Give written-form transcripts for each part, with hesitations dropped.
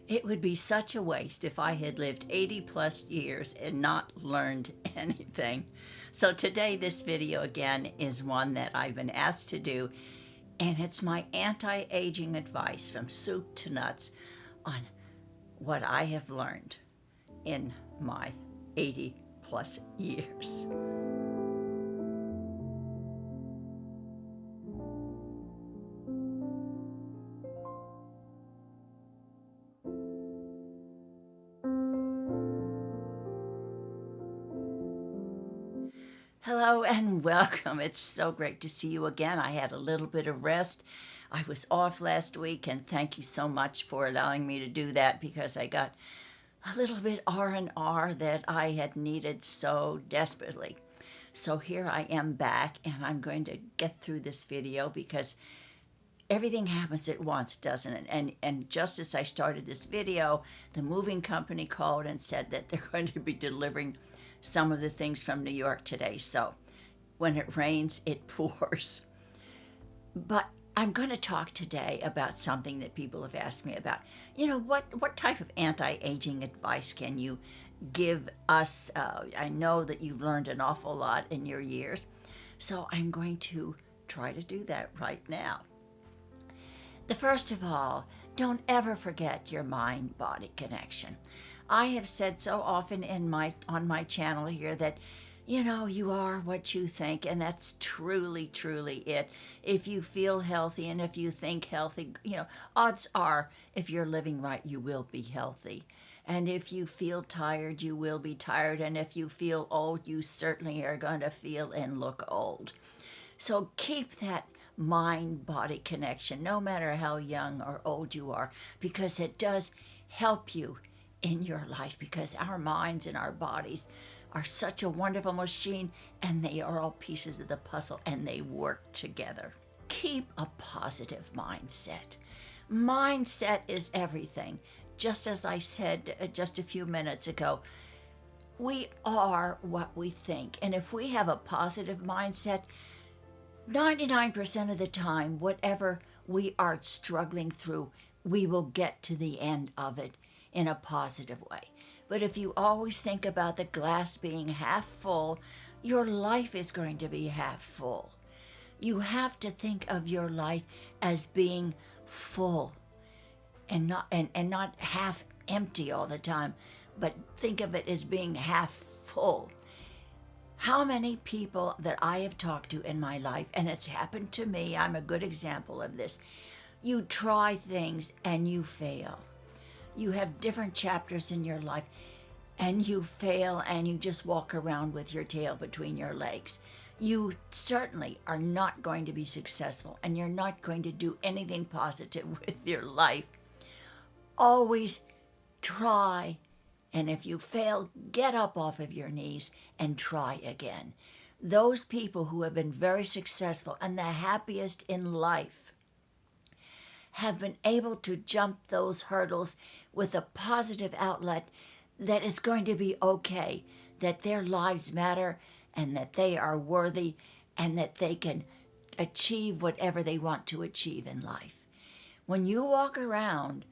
It would be such a waste if I had lived 80 plus years and not learned anything. So today this video again is one that I've been asked to do, and it's my anti-aging advice from soup to nuts on what I have learned in my 80 plus years. Hello and welcome. It's so great to see you again. I had a little bit of rest. I was off last week, and thank you so much for allowing me to do that because I got a little bit R&R that I had needed so desperately. So here I am back, and I'm going to get through this video because everything happens at once, doesn't it? And just as I started this video, the moving company called and said that they're going to be delivering some of the things from New York today. So when it rains, it pours. But I'm going to talk today about something that people have asked me about. You know, what type of anti-aging advice can you give us? I know that you've learned an awful lot in your years, so I'm going to try to do that right now. The first of all, don't ever forget your mind-body connection. I have said so often on my channel here that, you know, you are what you think, and that's truly, truly it. If you feel healthy and if you think healthy, you know, odds are if you're living right, you will be healthy. And if you feel tired, you will be tired. And if you feel old, you certainly are going to feel and look old. So keep that mind-body connection, no matter how young or old you are, because it does help you in your life, because our minds and our bodies are such a wonderful machine, and they are all pieces of the puzzle, and they work together. Keep a positive mindset. Mindset is everything. Just as I said just a few minutes ago, we are what we think, and if we have a positive mindset, 99% of the time, whatever we are struggling through, we will get to the end of it in a positive way. But if you always think about the glass being half full, your life is going to be half full. You have to think of your life as being full and not half empty all the time, but think of it as being half full. How many people that I have talked to in my life, and it's happened to me, I'm a good example of this, you try things and you fail. You have different chapters in your life and you fail, and you just walk around with your tail between your legs. You certainly are not going to be successful, and you're not going to do anything positive with your life. Always try, and if you fail, get up off of your knees and try again. Those people who have been very successful and the happiest in life have been able to jump those hurdles with a positive outlet that it's going to be okay, that their lives matter, and that they are worthy, and that they can achieve whatever they want to achieve in life. When you walk around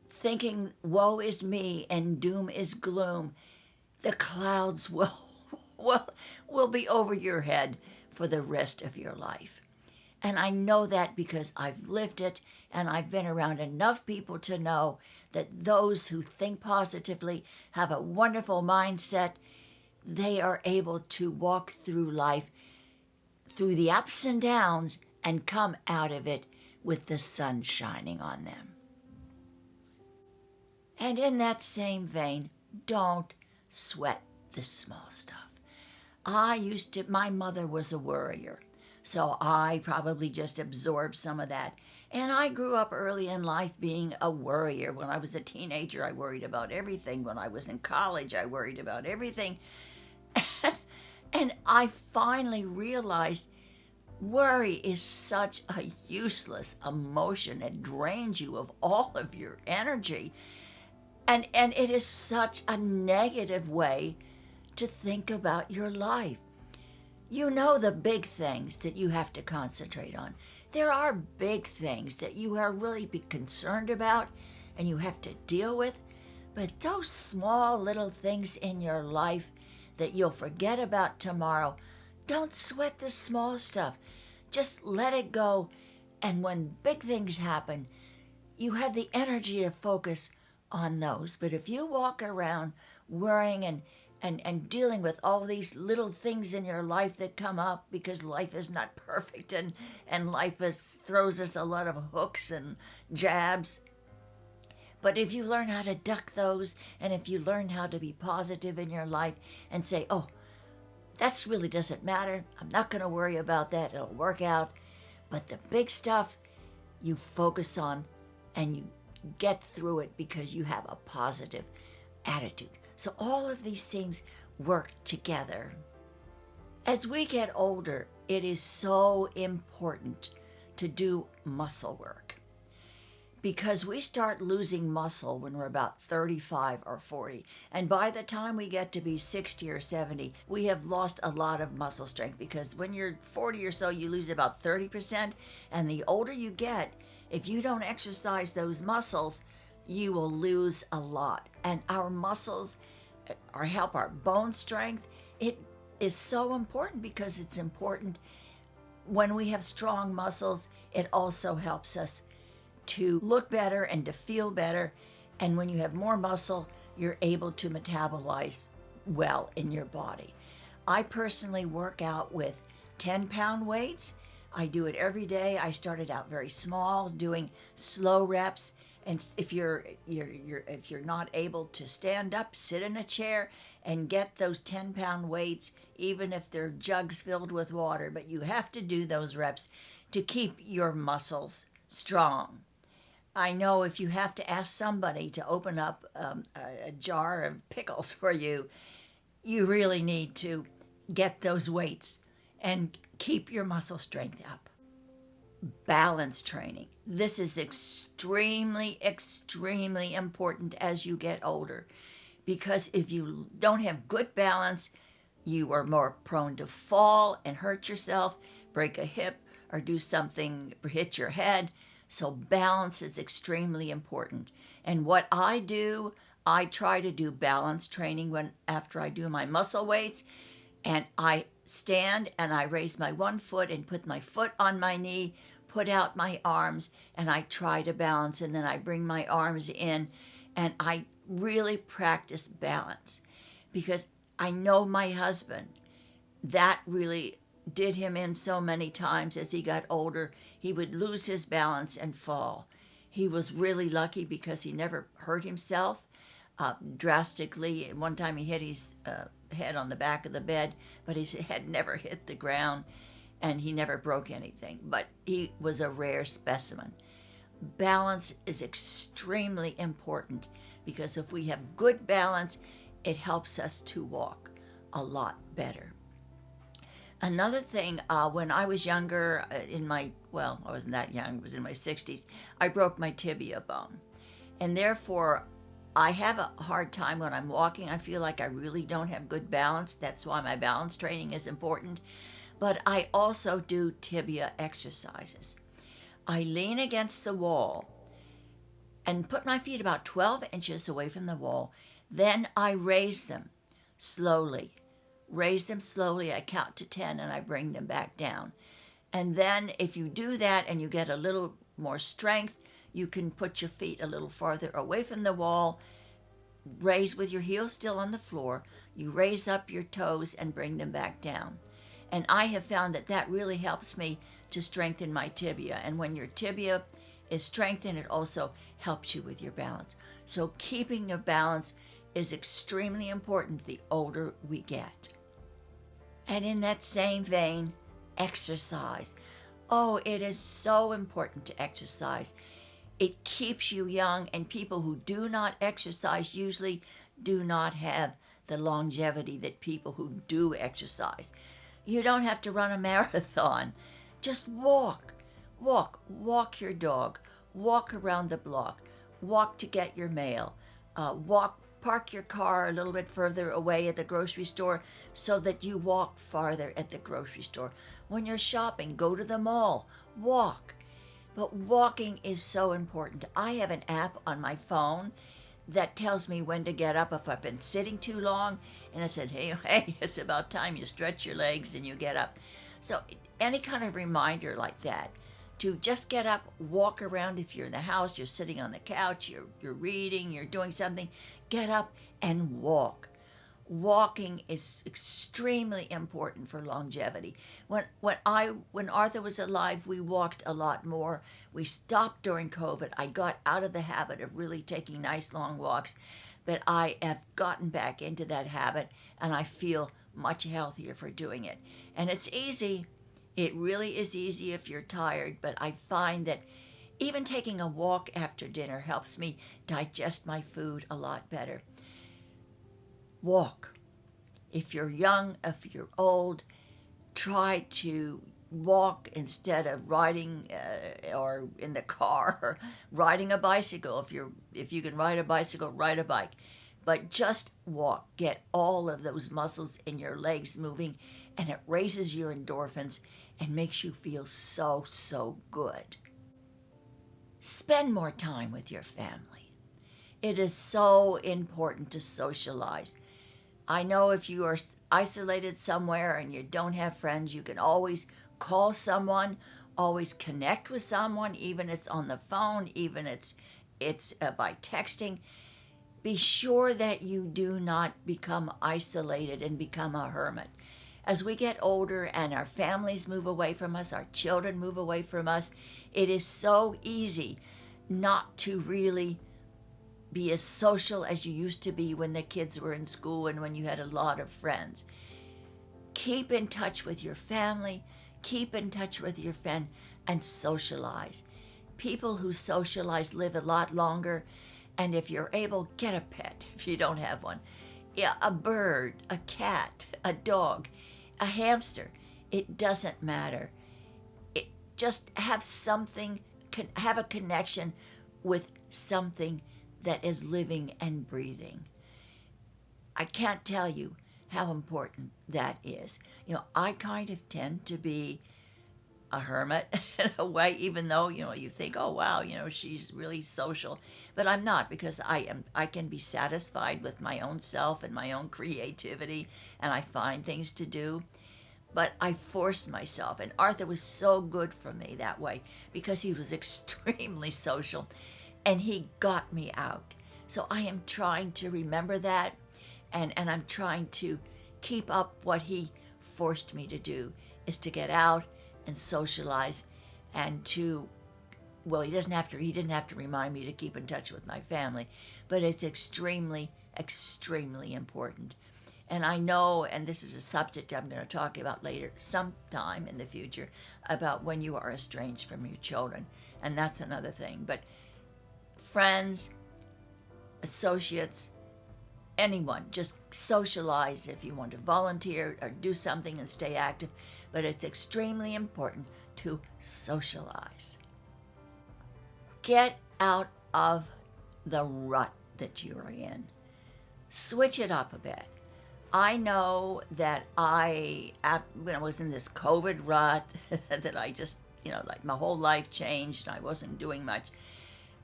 thinking woe is me and doom is gloom, the clouds will be over your head for the rest of your life. And I know that because I've lived it, and I've been around enough people to know that those who think positively, have a wonderful mindset, they are able to walk through life, through the ups and downs, and come out of it with the sun shining on them. And in that same vein, don't sweat the small stuff. My mother was a worrier, so I probably just absorbed some of that. And I grew up early in life being a worrier. When I was a teenager, I worried about everything. When I was in college, I worried about everything. And I finally realized worry is such a useless emotion. It drains you of all of your energy. And it is such a negative way to think about your life. You know the big things that you have to concentrate on. There are big things that you are really be concerned about, and you have to deal with. But those small little things in your life that you'll forget about tomorrow, don't sweat the small stuff. Just let it go. And when big things happen, you have the energy to focus on those. But if you walk around worrying and dealing with all these little things in your life that come up, because life is not perfect, and life throws us a lot of hooks and jabs. But if you learn how to duck those, and if you learn how to be positive in your life and say, oh, that really doesn't matter, I'm not going to worry about that, it'll work out. But the big stuff, you focus on and you get through it because you have a positive attitude. So all of these things work together. As we get older, it is so important to do muscle work, because we start losing muscle when we're about 35 or 40. And by the time we get to be 60 or 70, we have lost a lot of muscle strength, because when you're 40 or so, you lose about 30%. And the older you get, if you don't exercise those muscles, you will lose a lot. And our muscles help our bone strength. It is so important, because it's important when we have strong muscles. It also helps us to look better and to feel better. And when you have more muscle, you're able to metabolize well in your body. I personally work out with 10-pound weights. I do it every day. I started out very small, doing slow reps. And if you're not able to stand up, sit in a chair and get those 10-pound weights, even if they're jugs filled with water. But you have to do those reps to keep your muscles strong. I know if you have to ask somebody to open up a jar of pickles for you, you really need to get those weights and keep your muscle strength up. Balance training. This is extremely, extremely important as you get older, because if you don't have good balance, you are more prone to fall and hurt yourself, break a hip, or do something, hit your head. So balance is extremely important. And what I do, I try to do balance training after I do my muscle weights, and I stand and I raise my one foot and put my foot on my knee, put out my arms, and I try to balance, and then I bring my arms in, and I really practice balance, because I know my husband, that really did him in so many times. As he got older, he would lose his balance and fall. He was really lucky because he never hurt himself drastically. One time he hit his head on the back of the bed, but his head never hit the ground, and he never broke anything. But he was a rare specimen. Balance is extremely important, because if we have good balance, it helps us to walk a lot better. Another thing, when I was younger, I wasn't that young, I was in my 60s, I broke my tibia bone. And therefore, I have a hard time when I'm walking. I feel like I really don't have good balance. That's why my balance training is important. But I also do tibia exercises. I lean against the wall and put my feet about 12 inches away from the wall. Then I raise them slowly. I count to 10 and I bring them back down. And then if you do that and you get a little more strength, you can put your feet a little farther away from the wall, raise with your heels still on the floor. You raise up your toes and bring them back down. And I have found that really helps me to strengthen my tibia. And when your tibia is strengthened, it also helps you with your balance. So keeping your balance is extremely important the older we get. And in that same vein, exercise. Oh, it is so important to exercise. It keeps you young, and people who do not exercise usually do not have the longevity that people who do exercise. You don't have to run a marathon. Just walk your dog, walk around the block, walk to get your mail, park your car a little bit further away at the grocery store so that you walk farther at the grocery store. When you're shopping, go to the mall, walk. But walking is so important. I have an app on my phone that tells me when to get up if I've been sitting too long, and it said, hey, it's about time you stretch your legs and you get up. So any kind of reminder like that, to just get up, walk around. If you're in the house, you're sitting on the couch, you're reading, you're doing something, get up and walk. Walking is extremely important for longevity. When Arthur was alive, we walked a lot more. We stopped during COVID. I got out of the habit of really taking nice long walks, but I have gotten back into that habit, and I feel much healthier for doing it. And it's easy. It really is easy if you're tired, but I find that even taking a walk after dinner helps me digest my food a lot better. Walk. If you're young, if you're old, try to walk instead of riding or in the car or riding a bicycle. If you can ride a bicycle, ride a bike. But just walk. Get all of those muscles in your legs moving, and it raises your endorphins and makes you feel so, so good. Spend more time with your family. It is so important to socialize. I know if you are isolated somewhere and you don't have friends, you can always call someone, always connect with someone, even it's on the phone, even it's by texting. Be sure that you do not become isolated and become a hermit. As we get older and our families move away from us, our children move away from us, it is so easy not to really be as social as you used to be when the kids were in school and when you had a lot of friends. Keep in touch with your family, keep in touch with your friend, and socialize. People who socialize live a lot longer, and if you're able, get a pet if you don't have one. Yeah, a bird, a cat, a dog, a hamster. It doesn't matter. Just have something, have a connection with something that is living and breathing. I can't tell you how important that is. I kind of tend to be a hermit in a way, even though, you think, oh wow, she's really social. But I'm not, because I can be satisfied with my own self and my own creativity, and I find things to do. But I forced myself, and Arthur was so good for me that way because he was extremely social, and he got me out. So I am trying to remember that, and I'm trying to keep up what he forced me to do, is to get out and socialize, and to, well, he didn't have to remind me to keep in touch with my family, but it's extremely, extremely important. And I know, and this is a subject I'm going to talk about later, sometime in the future, about when you are estranged from your children, and that's another thing. But friends, associates, anyone, just socialize if you want to volunteer or do something and stay active. But it's extremely important to socialize. Get out of the rut that you are in. Switch it up a bit. I know that when I was in this COVID rut, that I just, like my whole life changed and I wasn't doing much.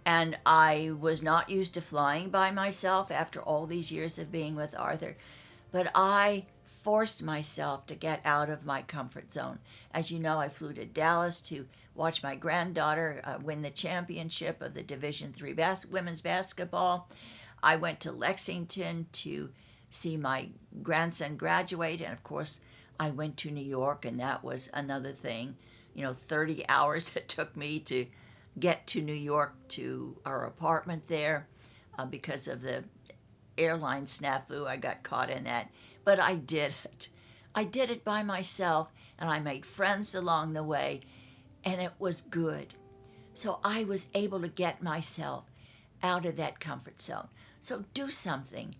And I was not used to flying by myself after all these years of being with Arthur. But I forced myself to get out of my comfort zone. As you know, I flew to Dallas to watch my granddaughter win the championship of the Division III women's basketball. I went to Lexington to see my grandson graduate, and of course I went to New York, and that was another thing. 30 hours it took me to get to New York, to our apartment there, because of the airline snafu. I got caught in that, but I did it. I did it by myself, and I made friends along the way, and it was good. So I was able to get myself out of that comfort zone. So do something.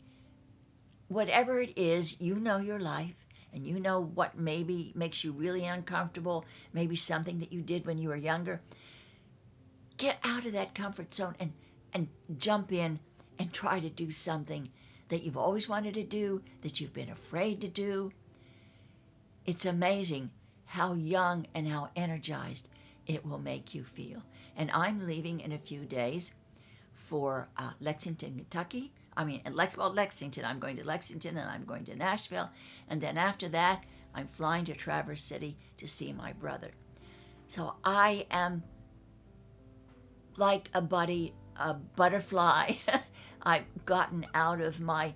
Whatever it is, your life, and what maybe makes you really uncomfortable, maybe something that you did when you were younger. Get out of that comfort zone and jump in and try to do something that you've always wanted to do, that you've been afraid to do. It's amazing how young and how energized it will make you feel. And I'm leaving in a few days for Lexington, Kentucky. Lexington. I'm going to Lexington and I'm going to Nashville. And then after that, I'm flying to Traverse City to see my brother. So I am like a butterfly. I've gotten out of my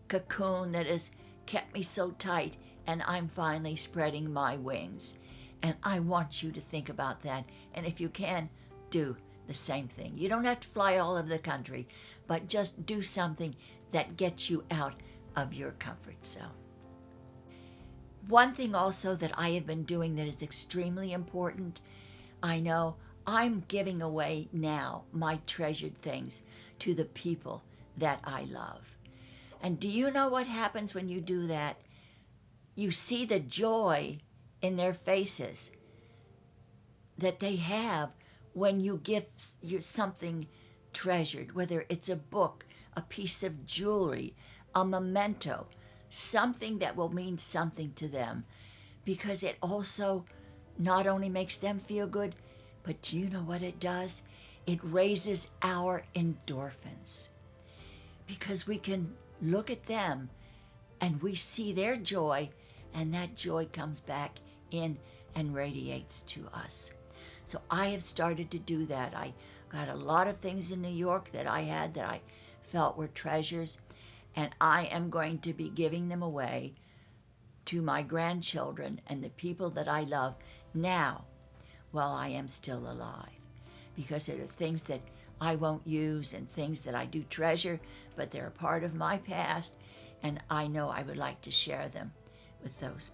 cocoon that has kept me so tight, and I'm finally spreading my wings. And I want you to think about that. And if you can, do the same thing. You don't have to fly all over the country, but just do something that gets you out of your comfort zone. One thing also that I have been doing that is extremely important, I know I'm giving away now my treasured things to the people that I love. And do you know what happens when you do that? You see the joy in their faces that they have when you give you something treasured, whether it's a book, a piece of jewelry, a memento, something that will mean something to them, because it also not only makes them feel good, but do you know what it does? It raises our endorphins, because we can look at them and we see their joy, and that joy comes back in and radiates to us. So I have started to do that. I got a lot of things in New York that I had that I felt were treasures, and I am going to be giving them away to my grandchildren and the people that I love now while I am still alive, because there are things that I won't use and things that I do treasure, but they're a part of my past, and I know I would like to share them with those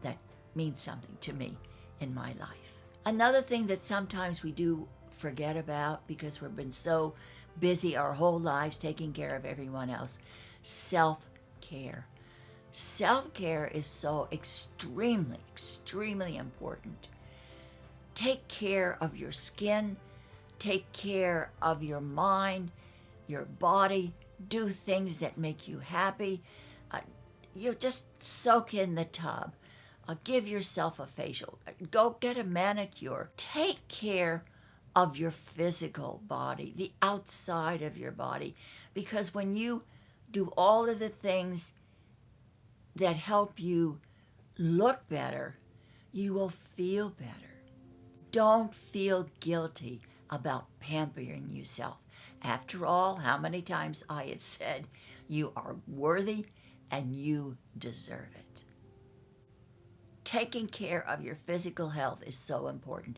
that mean something to me in my life. Another thing that sometimes we do forget about because we've been so busy our whole lives taking care of everyone else, self-care. Self-care is so extremely, extremely important. Take care of your skin, take care of your mind, your body, do things that make you happy. You just soak in the tub. Give yourself a facial. Go get a manicure. Take care of your physical body, the outside of your body, because when you do all of the things that help you look better, you will feel better. Don't feel guilty about pampering yourself. After all, how many times I have said you are worthy and you deserve it. Taking care of your physical health is so important.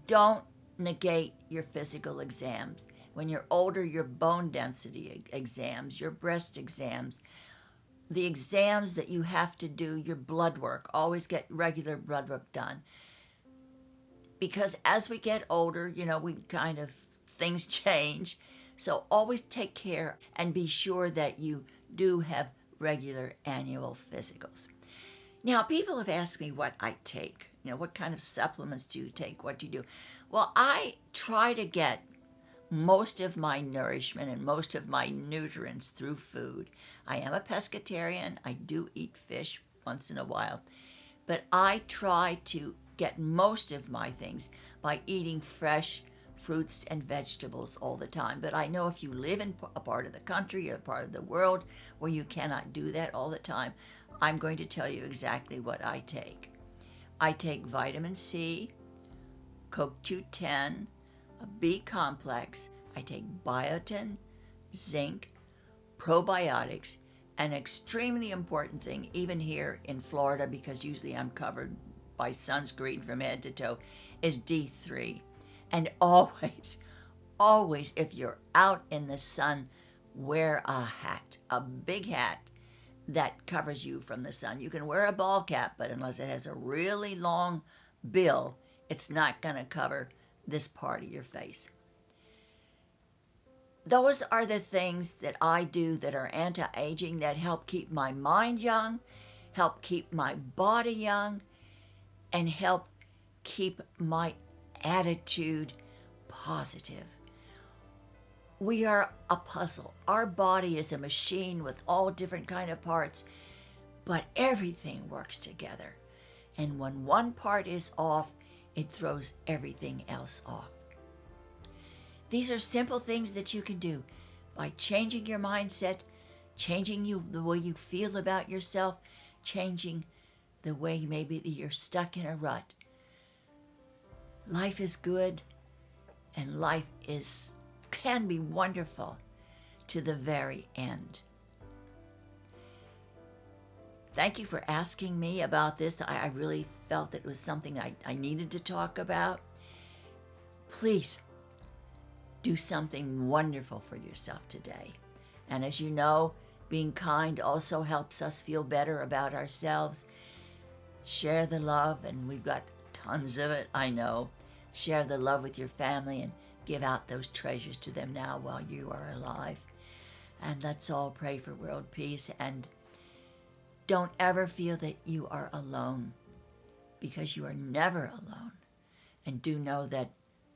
Don't negate your physical exams. When you're older, your bone density exams, your breast exams, the exams that you have to do, your blood work. Always get regular blood work done. Because as we get older, things change. So always take care and be sure that you do have regular annual physicals. Now, people have asked me what I take. What kind of supplements do you take? What do you do? Well, I try to get most of my nourishment and most of my nutrients through food. I am a pescatarian. I do eat fish once in a while. But I try to get most of my things by eating fresh fruits and vegetables all the time. But I know if you live in a part of the country or a part of the world where you cannot do that all the time, I'm going to tell you exactly what I take. I take vitamin C, CoQ10, a B complex. I take biotin, zinc, probiotics, an extremely important thing, even here in Florida, because usually I'm covered by sunscreen from head to toe, is D3. And always, always, if you're out in the sun, wear a hat, a big hat that covers you from the sun. You can wear a ball cap, but unless it has a really long bill, it's not going to cover this part of your face. Those are the things that I do that are anti-aging, that help keep my mind young, help keep my body young, and help keep my attitude positive. We are a puzzle. Our body is a machine with all different kind of parts, but everything works together. And when one part is off, it throws everything else off. These are simple things that you can do by changing your mindset, changing the way you feel about yourself, changing the way maybe that you're stuck in a rut. Life is good, and life can be wonderful to the very end. Thank you for asking me about this. I really felt that it was something I needed to talk about. Please do something wonderful for yourself today. And as you know, being kind also helps us feel better about ourselves. Share the love, and we've got tons of it, I know. Share the love with your family and give out those treasures to them now while you are alive. And let's all pray for world peace. And don't ever feel that you are alone, because you are never alone. And do know that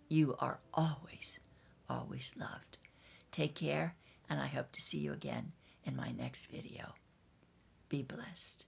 you are always, always loved. Take care, and I hope to see you again in my next video. Be blessed.